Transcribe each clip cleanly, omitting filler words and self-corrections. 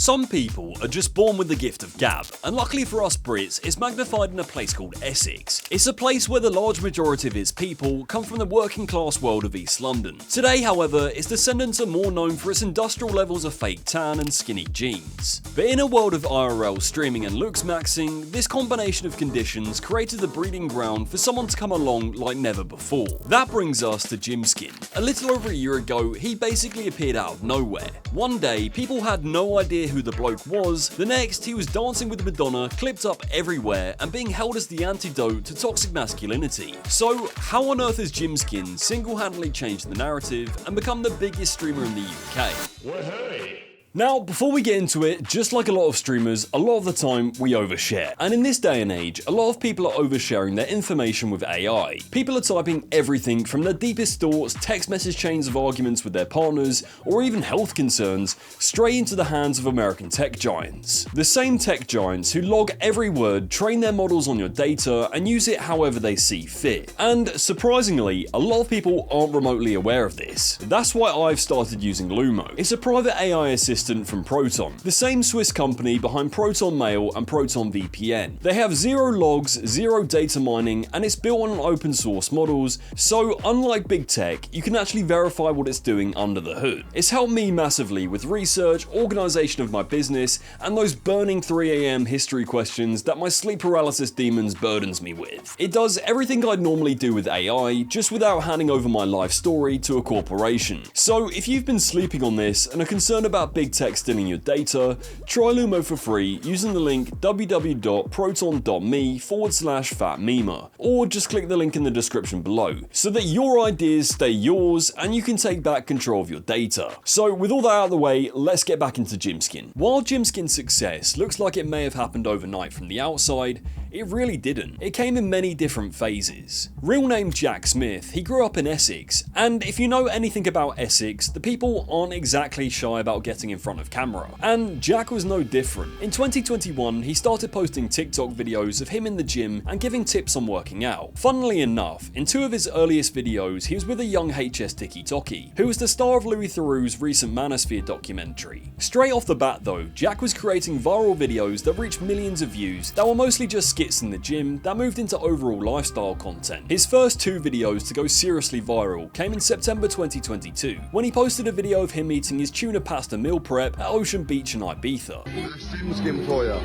Some people are just born with the gift of gab, and luckily for us Brits, it's magnified in a place called Essex. It's a place where the large majority of its people come from the working class world of East London. Today, however, its descendants are more known for its industrial levels of fake tan and skinny jeans. But in a world of IRL streaming and looks maxing, this combination of conditions created the breeding ground for someone to come along like never before. That brings us to Gymskin. A little over a year ago, he basically appeared out of nowhere. One day, people had no idea who the bloke was, the next he was dancing with Madonna, clipped up everywhere, and being held as the antidote to toxic masculinity. So how on earth has Gymskin single-handedly changed the narrative and become the biggest streamer in the UK? Well, hey. Now, before we get into it, just like a lot of streamers, a lot of the time we overshare. And in this day and age, a lot of people are oversharing their information with AI. People are typing everything from their deepest thoughts, text message chains of arguments with their partners, or even health concerns, straight into the hands of American tech giants. The same tech giants who log every word, train their models on your data, and use it however they see fit. And surprisingly, a lot of people aren't remotely aware of this. That's why I've started using Lumo. It's a private AI assistant from Proton, the same Swiss company behind Proton Mail and Proton VPN. They have zero logs, zero data mining, and it's built on open source models, so unlike big tech, you can actually verify what it's doing under the hood. It's helped me massively with research, organization of my business, and those burning 3 AM history questions that my sleep paralysis demons burdens me with. It does everything I'd normally do with AI, just without handing over my life story to a corporation. So if you've been sleeping on this and are concerned about big tech stealing your data, try Lumo for free using the link www.proton.me/fatmema, or just click the link in the description below, so that your ideas stay yours and you can take back control of your data. So with all that out of the way, let's get back into Gymskin. While Gymskin's success looks like it may have happened overnight from the outside, it really didn't. It came in many different phases. Real name Jack Smith, he grew up in Essex, and if you know anything about Essex, the people aren't exactly shy about getting in front of camera. And Jack was no different. In 2021, he started posting TikTok videos of him in the gym and giving tips on working out. Funnily enough, in 2 of his earliest videos, he was with a young HS Tiki-Toki, who was the star of Louis Theroux's recent Manosphere documentary. Straight off the bat though, Jack was creating viral videos that reached millions of views that were mostly just skits in the gym that moved into overall lifestyle content. His first 2 videos to go seriously viral came in September 2022, when he posted a video of him eating his tuna pasta meal prep at Ocean Beach in Ibiza. That's Gymskin for you.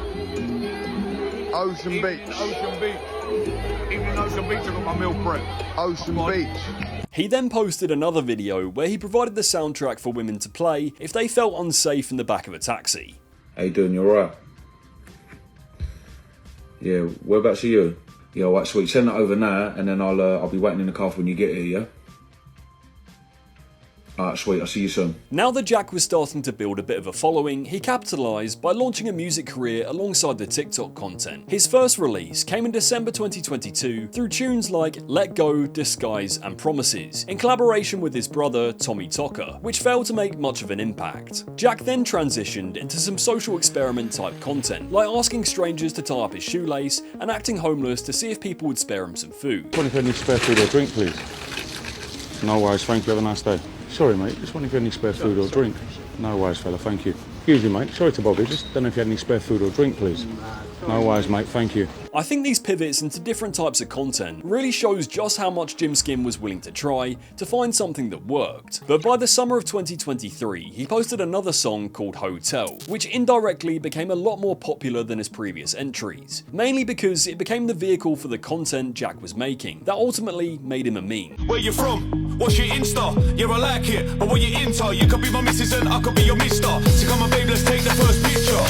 Ocean Beach. Ocean Beach. Even in Ocean Beach, I got my meal prep. Ocean Beach. He then posted another video where he provided the soundtrack for women to play if they felt unsafe in the back of a taxi. How you doing? You alright? Yeah, whereabouts are you? Yeah, alright, sweet. Send that over now, and then I'll be waiting in the car for when you get here, yeah? Alright, sweet, I'll see you soon. Now that Jack was starting to build a bit of a following, he capitalised by launching a music career alongside the TikTok content. His first release came in December 2022 through tunes like Let Go, Disguise and Promises, in collaboration with his brother Tommy Tocker, which failed to make much of an impact. Jack then transitioned into some social experiment type content, like asking strangers to tie up his shoelace and acting homeless to see if people would spare him some food. Just wondering if you had any spare food or drink, please. No worries, thank you, have a nice day. Sorry mate, just wondering if you had any spare food or drink. No worries fella, thank you. Excuse me mate, sorry to bother you, just don't know if you had any spare food or drink please. No worries mate, thank you. I think these pivots into different types of content really shows just how much Gymskin was willing to try to find something that worked. But by the summer of 2023, he posted another song called Hotel, which indirectly became a lot more popular than his previous entries, mainly because it became the vehicle for the content Jack was making that ultimately made him a meme. Where you from? What's your Insta? Yeah, I like it, but what you into? You could be my missus and I could be your mister. So come on babe, let's take the first picture.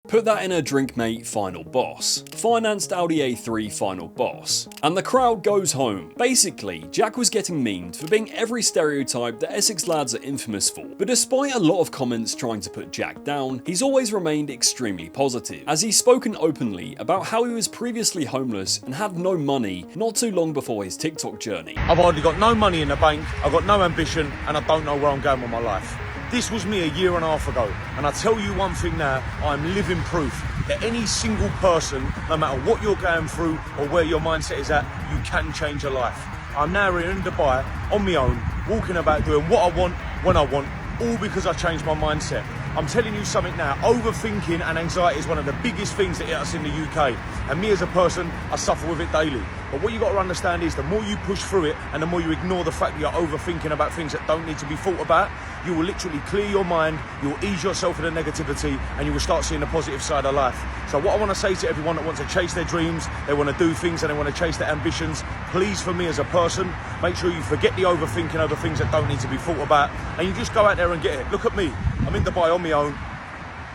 Put that in a drink mate final boss. Financed Audi A3 final boss. And the crowd goes home. Basically, Jack was getting memed for being every stereotype that Essex lads are infamous for. But despite a lot of comments trying to put Jack down, he's always remained extremely positive, as he's spoken openly about how he was previously homeless and had no money not too long before his TikTok journey. I've hardly got no money in the bank, I've got no ambition, and I don't know where I'm going with my life. This was me a year and a half ago, and I tell you one thing now, I'm living proof that any single person, no matter what you're going through or where your mindset is at, you can change your life. I'm now here in Dubai, on my own, walking about doing what I want, when I want, all because I changed my mindset. I'm telling you something now, overthinking and anxiety is one of the biggest things that hit us in the UK. And me as a person, I suffer with it daily. But what you got to understand is the more you push through it and the more you ignore the fact that you're overthinking about things that don't need to be thought about, you will literally clear your mind, you will ease yourself of the negativity, and you will start seeing the positive side of life. So what I want to say to everyone that wants to chase their dreams, they want to do things and they want to chase their ambitions, please, for me as a person, make sure you forget the overthinking over things that don't need to be thought about, and you just go out there and get it. Look at me, I'm in Dubai on my own,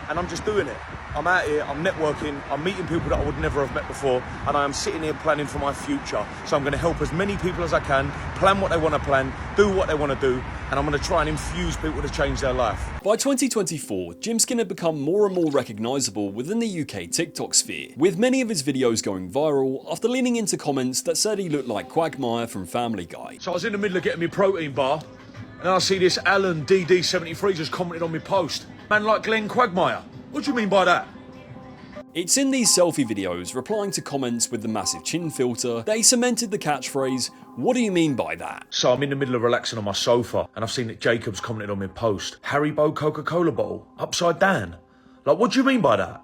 and I'm just doing it. I'm out here, I'm networking, I'm meeting people that I would never have met before, and I am sitting here planning for my future. So I'm going to help as many people as I can, plan what they want to plan, do what they want to do, and I'm going to try and infuse people to change their life. By 2024, Gymskin had become more and more recognisable within the UK TikTok sphere, with many of his videos going viral after leaning into comments that said he looked like Quagmire from Family Guy. So I was in the middle of getting my protein bar, and I see this Alan DD73 just commented on my post. Man like Glenn Quagmire. What do you mean by that? It's in these selfie videos, replying to comments with the massive chin filter, that he cemented the catchphrase, "What do you mean by that?" So I'm in the middle of relaxing on my sofa, and I've seen that Jacob's commented on my post. Haribo Coca-Cola bottle, upside down. Like, what do you mean by that?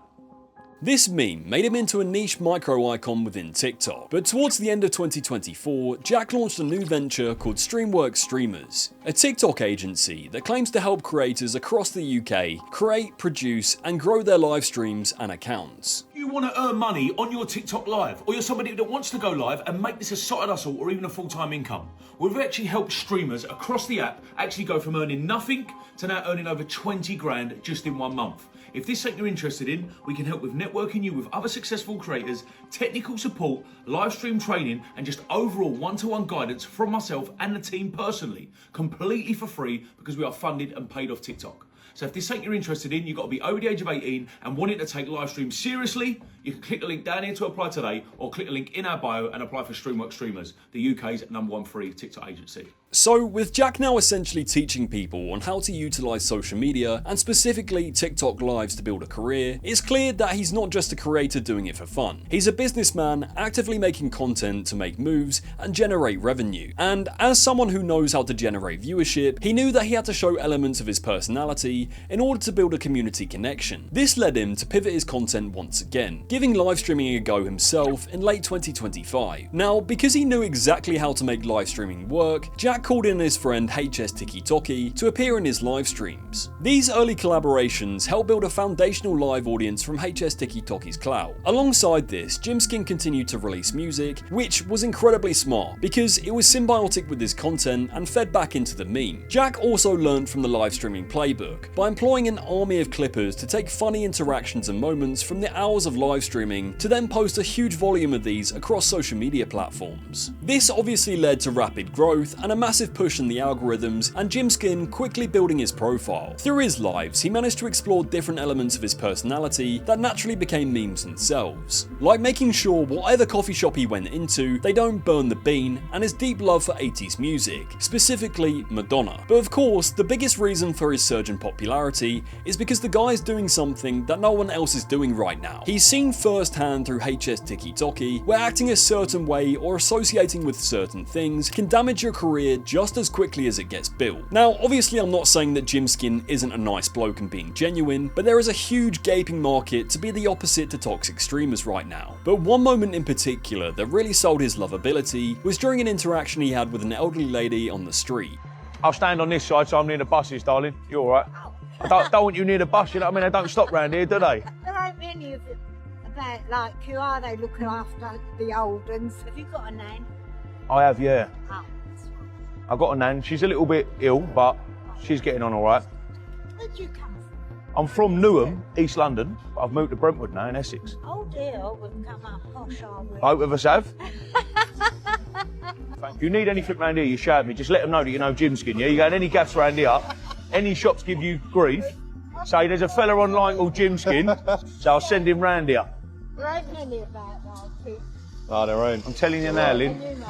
This meme made him into a niche micro-icon within TikTok, but towards the end of 2024, Jack launched a new venture called Streamworks Streamers, a TikTok agency that claims to help creators across the UK create, produce, and grow their live streams and accounts. You want to earn money on your TikTok live, or you're somebody that wants to go live and make this a side hustle or even a full-time income. We've actually helped streamers across the app actually go from earning nothing to now earning over 20 grand just in 1 month. If this is something you're interested in, we can help with networking you with other successful creators, technical support, live stream training, and just overall one-to-one guidance from myself and the team personally, completely for free because we are funded and paid off TikTok. So if this is something you're interested in, you've got to be over the age of 18 and wanting to take live streams seriously, you can click the link down here to apply today, or click the link in our bio and apply for Streamworks Streamers, the UK's #1 free TikTok agency. So, with Jack now essentially teaching people on how to utilise social media, and specifically TikTok lives to build a career, it's clear that he's not just a creator doing it for fun. He's a businessman actively making content to make moves and generate revenue. And as someone who knows how to generate viewership, he knew that he had to show elements of his personality in order to build a community connection. This led him to pivot his content once again, giving live streaming a go himself in late 2025. Now, because he knew exactly how to make live streaming work, Jack called in his friend HS Tiki to appear in his live streams. These early collaborations helped build a foundational live audience from HS Tiki's clout. Alongside this, Gymskin continued to release music, which was incredibly smart because it was symbiotic with his content and fed back into the meme. Jack also learned from the live streaming playbook by employing an army of clippers to take funny interactions and moments from the hours of live streaming to then post a huge volume of these across social media platforms. This obviously led to rapid growth and a massive push in the algorithms, and Gymskin quickly building his profile. Through his lives, he managed to explore different elements of his personality that naturally became memes themselves, like making sure whatever coffee shop he went into, they don't burn the bean, and his deep love for 80s music, specifically Madonna. But of course, the biggest reason for his surge in popularity is because the guy is doing something that no one else is doing right now. He's seen firsthand through HS Tiki where acting a certain way or associating with certain things can damage your career just as quickly as it gets built. Now, obviously I'm not saying that Gymskin isn't a nice bloke and being genuine, but there is a huge gaping market to be the opposite to toxic streamers right now. But one moment in particular that really sold his lovability was during an interaction he had with an elderly lady on the street. I'll stand on this side so I'm near the buses, darling. You all right? I don't want you near the bus, you know what I mean? They don't stop round here, do they? There ain't many of them about like you, are they, looking after the old ones? Have you got a nan? I have, yeah. Oh. I've got a nan. She's a little bit ill, but she's getting on all right. Where'd you come from? I'm from Newham, East London, but I've moved to Brentwood now in Essex. Oh dear, we've come up posh, are we? Both of us have. If you need anything round here, you shout me. Just let them know that you know Gymskin, yeah? You go in any gaffs around here, any shops give you grief, say there's a fella online called Gymskin, so I'll send him round here. There ain't many about that, too. Oh, there ain't. I'm telling you now, Lynn,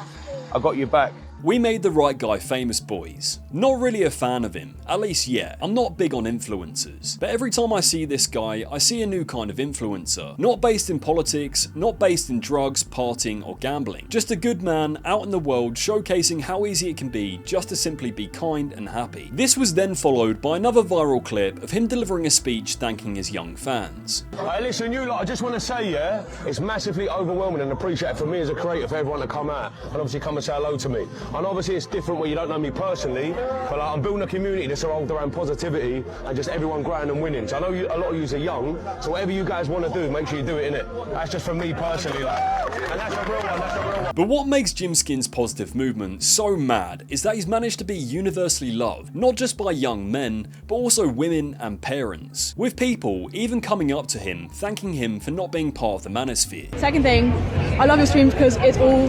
I got your back. We Made the Right Guy Famous boys. Not really a fan of him, at least yet. I'm not big on influencers, but every time I see this guy, I see a new kind of influencer. Not based in politics, not based in drugs, partying or gambling. Just a good man out in the world showcasing how easy it can be just to simply be kind and happy. This was then followed by another viral clip of him delivering a speech thanking his young fans. Hey, listen, you lot, I just want to say, yeah, it's massively overwhelming and appreciated for me as a creator for everyone to come out and obviously come and say hello to me. And obviously it's different where you don't know me personally, but like, I'm building a community that's around positivity and just everyone growing and winning. So I know a lot of you are young, so whatever you guys want to do, make sure you do it, innit? That's just for me personally, like, and that's a real one, that's a real one. But what makes Gymskin's positive movement so mad is that he's managed to be universally loved, not just by young men, but also women and parents, with people even coming up to him, thanking him for not being part of the manosphere. Second thing, I love your streams because it's all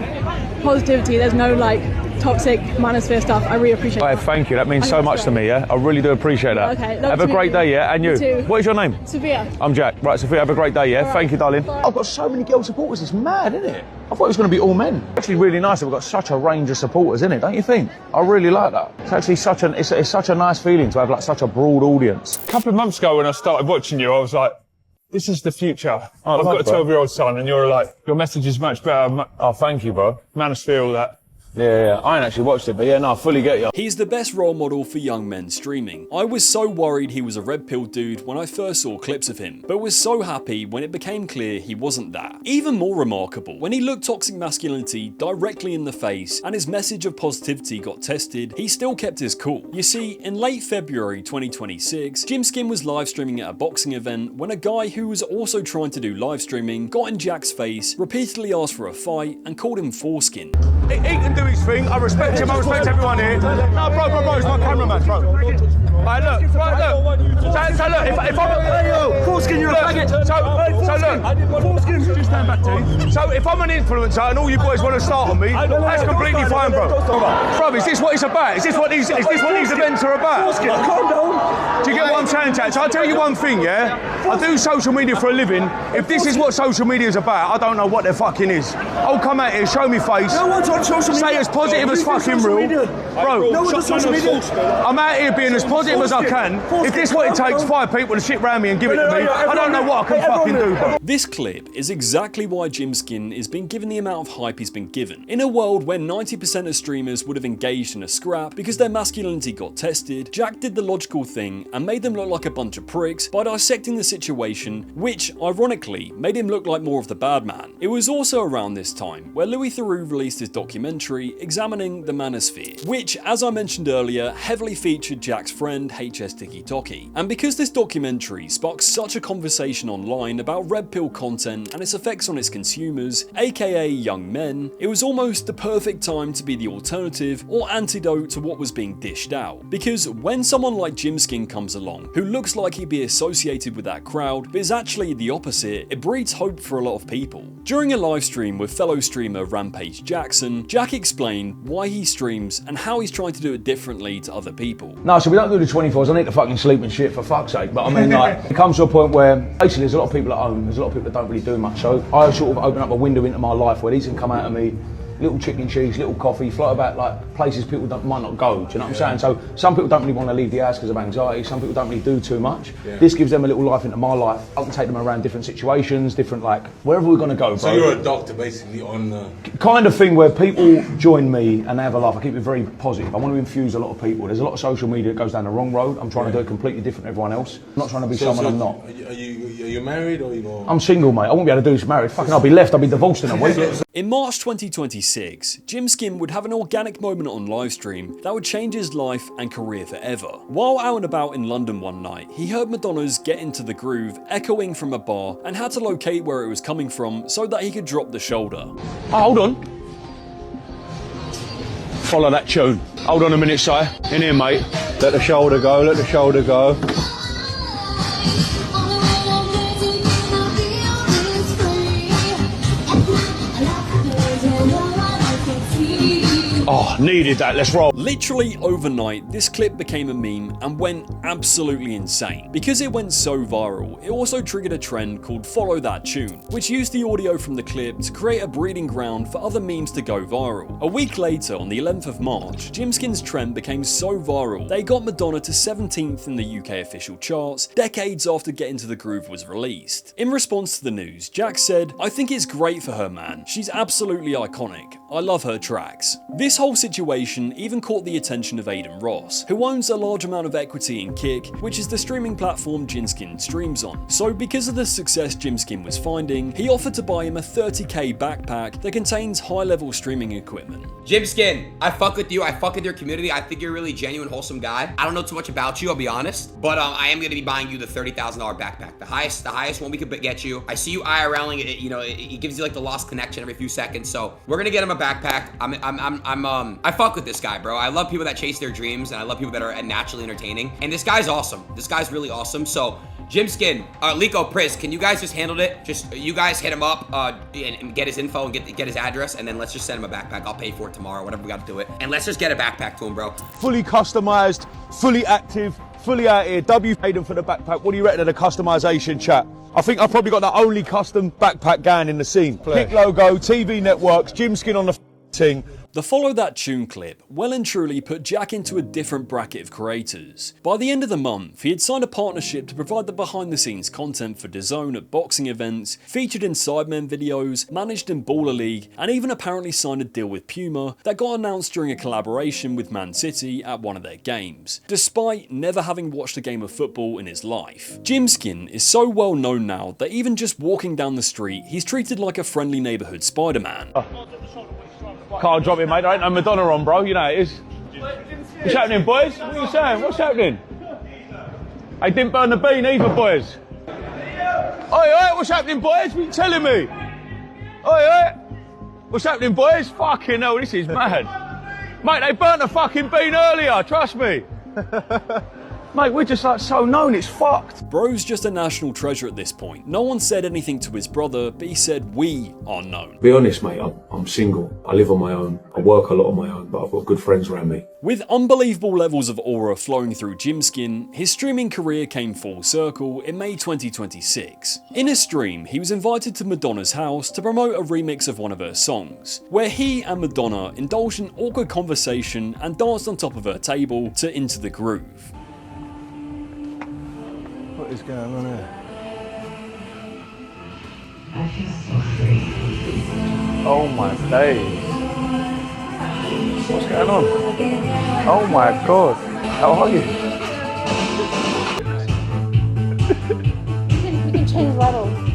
positivity, there's no like toxic manosphere stuff. I really appreciate that. Thank you, that means so much to me, yeah? I really do appreciate that. Okay, have a great day, yeah? And you? Too. What is your name? Sophia. I'm Jack. Right, Sophia, have a great day, yeah? Right. Thank you, darling. Bye. I've got so many girl supporters, it's mad, isn't it? I thought it was going to be all men. It's actually really nice that we've got such a range of supporters, isn't it? Don't you think? I really like that. It's actually it's such a nice feeling to have like such a broad audience. A couple of months ago when I started watching you, I was like, this is the future. I've got a 12-year-old son and you're like, your message is much better. Oh, thank you, bro. Manosphere, all that. Yeah, I ain't actually watched it, but yeah, no, I fully get you. He's the best role model for young men streaming. I was so worried he was a red pill dude when I first saw clips of him, but was so happy when it became clear he wasn't that. Even more remarkable, when he looked toxic masculinity directly in the face and his message of positivity got tested, he still kept his cool. You see, in late February 2026, Gymskin was live streaming at a boxing event when a guy who was also trying to do live streaming got in Jack's face, repeatedly asked for a fight and called him foreskin. He can do his thing. I respect him. I respect everyone here. No, bro, he's my cameraman, bro. Right, look. So look, if I'm foreskin, you're a faggot. So look, foreskin, just stand back, T. So if I'm an influencer and all you boys want to start on me, that's completely fine, bro. Bro, is this what it's about? Is this what these events are about? Calm down. Do you get what I'm saying, Jack? So I'll tell you one thing, yeah? I do social media for a living. If this is what social media is about, I don't know what the fucking is. I'll come out here, show me face. No one's on social media. Say as positive as fucking real. Bro, no one's on social media. I'm out here being as positive as I can. If this is what it takes, 5 people to shit round me and give it to me, I don't know what I can fucking do, bro. This clip is exactly why Gymskin is being given the amount of hype he's been given. In a world where 90% of streamers would have engaged in a scrap because their masculinity got tested, Jack did the logical thing and made them look like a bunch of pricks by dissecting the situation, which, ironically, made him look like more of the bad man. It was also around this time where Louis Theroux released his documentary examining the manosphere, which, as I mentioned earlier, heavily featured Jack's friend HS Tiki Toki. And because this documentary sparked such a conversation online about red pill content and its effects on its consumers, aka young men, it was almost the perfect time to be the alternative or antidote to what was being dished out. Because when someone like Gymskin comes along, who looks like he'd be associated with that crowd, but is actually the opposite, it breeds hope for a lot of people. During a live stream with fellow streamer Rampage Jackson, Jack explained why he streams and how he's trying to do it differently to other people. No, so we don't do the 24s. I need to fucking sleep and shit, for fuck's sake. But I mean, like, it comes to a point where basically there's a lot of people at home, there's a lot of people that don't really do much. So I sort of open up a window into my life where these can come out of me. Little chicken and cheese, little coffee, float about like places people might not go, do you know what I'm saying? So some people don't really want to leave the house because of anxiety, some people don't really do too much. Yeah. This gives them a little life into my life. I can take them around different situations, different like, wherever we're going to go, bro. So you're a doctor basically on the... Kind of thing where people join me and they have a laugh. I keep it very positive. I want to infuse a lot of people. There's a lot of social media that goes down the wrong road. I'm trying to do it completely different to everyone else. I'm not trying to be someone I'm not. Are you married or are you going... I'm single, mate. I won't be able to do this married. Fucking I'll be left, I'll be divorced in a week. In March 2026, Gymskin would have an organic moment on livestream that would change his life and career forever. While out and about in London one night, he heard Madonna's Get Into the Groove echoing from a bar and had to locate where it was coming from so that he could drop the shoulder. Oh, hold on. Follow that tune. Hold on a minute, Si. In here, mate. Let the shoulder go, let the shoulder go. Oh, needed that, let's roll. Literally overnight, this clip became a meme and went absolutely insane. Because it went so viral, it also triggered a trend called Follow That Tune, which used the audio from the clip to create a breeding ground for other memes to go viral. A week later, on the 11th of March, Gymskin's trend became so viral that it got Madonna to 17th in the UK official charts, decades after Get Into the Groove was released. In response to the news, Jack said, "I think it's great for her, man. She's absolutely iconic. I love her tracks." This whole situation even caught the attention of Aiden Ross, who owns a large amount of equity in Kick, which is the streaming platform Gymskin streams on. So because of the success Gymskin was finding, he offered to buy him a 30k backpack that contains high-level streaming equipment. Gymskin, I fuck with you. I fuck with your community. I think you're a really genuine, wholesome guy. I don't know too much about you, I'll be honest, but I am gonna be buying you the $30,000 backpack, the highest one we could get you. I see you IRLing it. You know, it gives you like the lost connection every few seconds. So we're gonna get him a backpack. I fuck with this guy, bro. I love people that chase their dreams, and I love people that are naturally entertaining. And this guy's awesome. This guy's really awesome. So Gymskin, Lico, Priz, can you guys just handle it? Just you guys hit him up and get his info and get his address, and then let's just send him a backpack. I'll pay for it tomorrow, whatever we got to do it. And let's just get a backpack to him, bro. Fully customized, fully active, fully out here. W paid him for the backpack. What do you reckon of the customization, chat? I think I've probably got the only custom backpack going in the scene. Kick logo, TV networks, Gymskin on the thing. The Follow That Tune clip well and truly put Jack into a different bracket of creators. By the end of the month, he had signed a partnership to provide the behind the scenes content for DAZN at boxing events, featured in Sidemen videos, managed in Baller League, and even apparently signed a deal with Puma that got announced during a collaboration with Man City at one of their games, despite never having watched a game of football in his life. Gymskin is so well known now that even just walking down the street, he's treated like a friendly neighbourhood Spider-Man. Can't drop it, mate. There ain't no Madonna on, bro. You know it is. What's happening, boys? What are you saying? What's happening? They didn't burn the bean either, boys. Oi, what's happening, boys? What are you telling me? Oi, what's happening, boys? Fucking hell, this is mad. Mate, they burnt the fucking bean earlier, trust me. Mate, we're just like so known, it's fucked. Bro's just a national treasure at this point. No one said anything to his brother, but he said we are known. Be honest, mate, I'm single. I live on my own. I work a lot on my own, but I've got good friends around me. With unbelievable levels of aura flowing through Gymskin, his streaming career came full circle in May 2026. In a stream, he was invited to Madonna's house to promote a remix of one of her songs, where he and Madonna indulged in awkward conversation and danced on top of her table to Into the Groove. What is going on here? Oh my days. What's going on? Oh my god. How are you? We can change levels.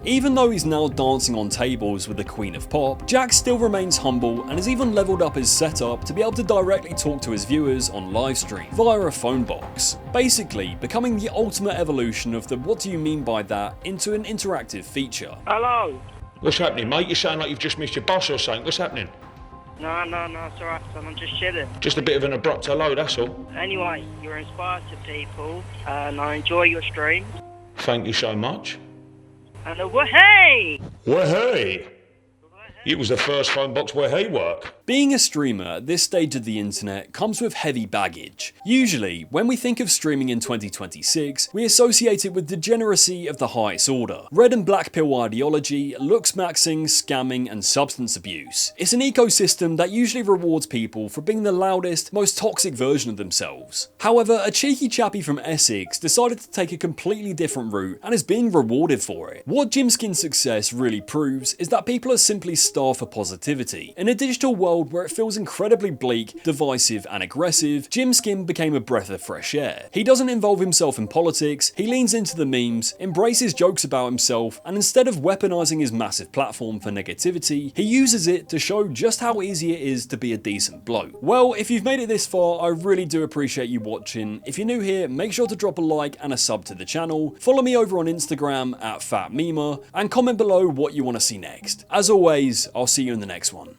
Even though he's now dancing on tables with the Queen of Pop, Jack still remains humble and has even leveled up his setup to be able to directly talk to his viewers on livestream via a phone box, basically becoming the ultimate evolution of the "what do you mean by that" into an interactive feature. Hello. What's happening, mate? You sound like you've just missed your boss or something. What's happening? No, it's alright, son. I'm just chilling. Just a bit of an abrupt hello, that's all. Anyway, you're inspired to people, and I enjoy your streams. Thank you so much. And hey! Well, hey! It was the first phone box where hey work. Being a streamer at this stage of the internet comes with heavy baggage. Usually, when we think of streaming in 2026, we associate it with degeneracy of the highest order. Red and black pill ideology, looks maxing, scamming, and substance abuse. It's an ecosystem that usually rewards people for being the loudest, most toxic version of themselves. However, a cheeky chappie from Essex decided to take a completely different route and is being rewarded for it. What Gymskin's success really proves is that people are simply starved for positivity. In a digital world where it feels incredibly bleak, divisive, and aggressive, Gymskin became a breath of fresh air. He doesn't involve himself in politics, he leans into the memes, embraces jokes about himself, and instead of weaponizing his massive platform for negativity, he uses it to show just how easy it is to be a decent bloke. Well, if you've made it this far, I really do appreciate you watching. If you're new here, make sure to drop a like and a sub to the channel, follow me over on Instagram at Phat Network, and comment below what you want to see next. As always, I'll see you in the next one.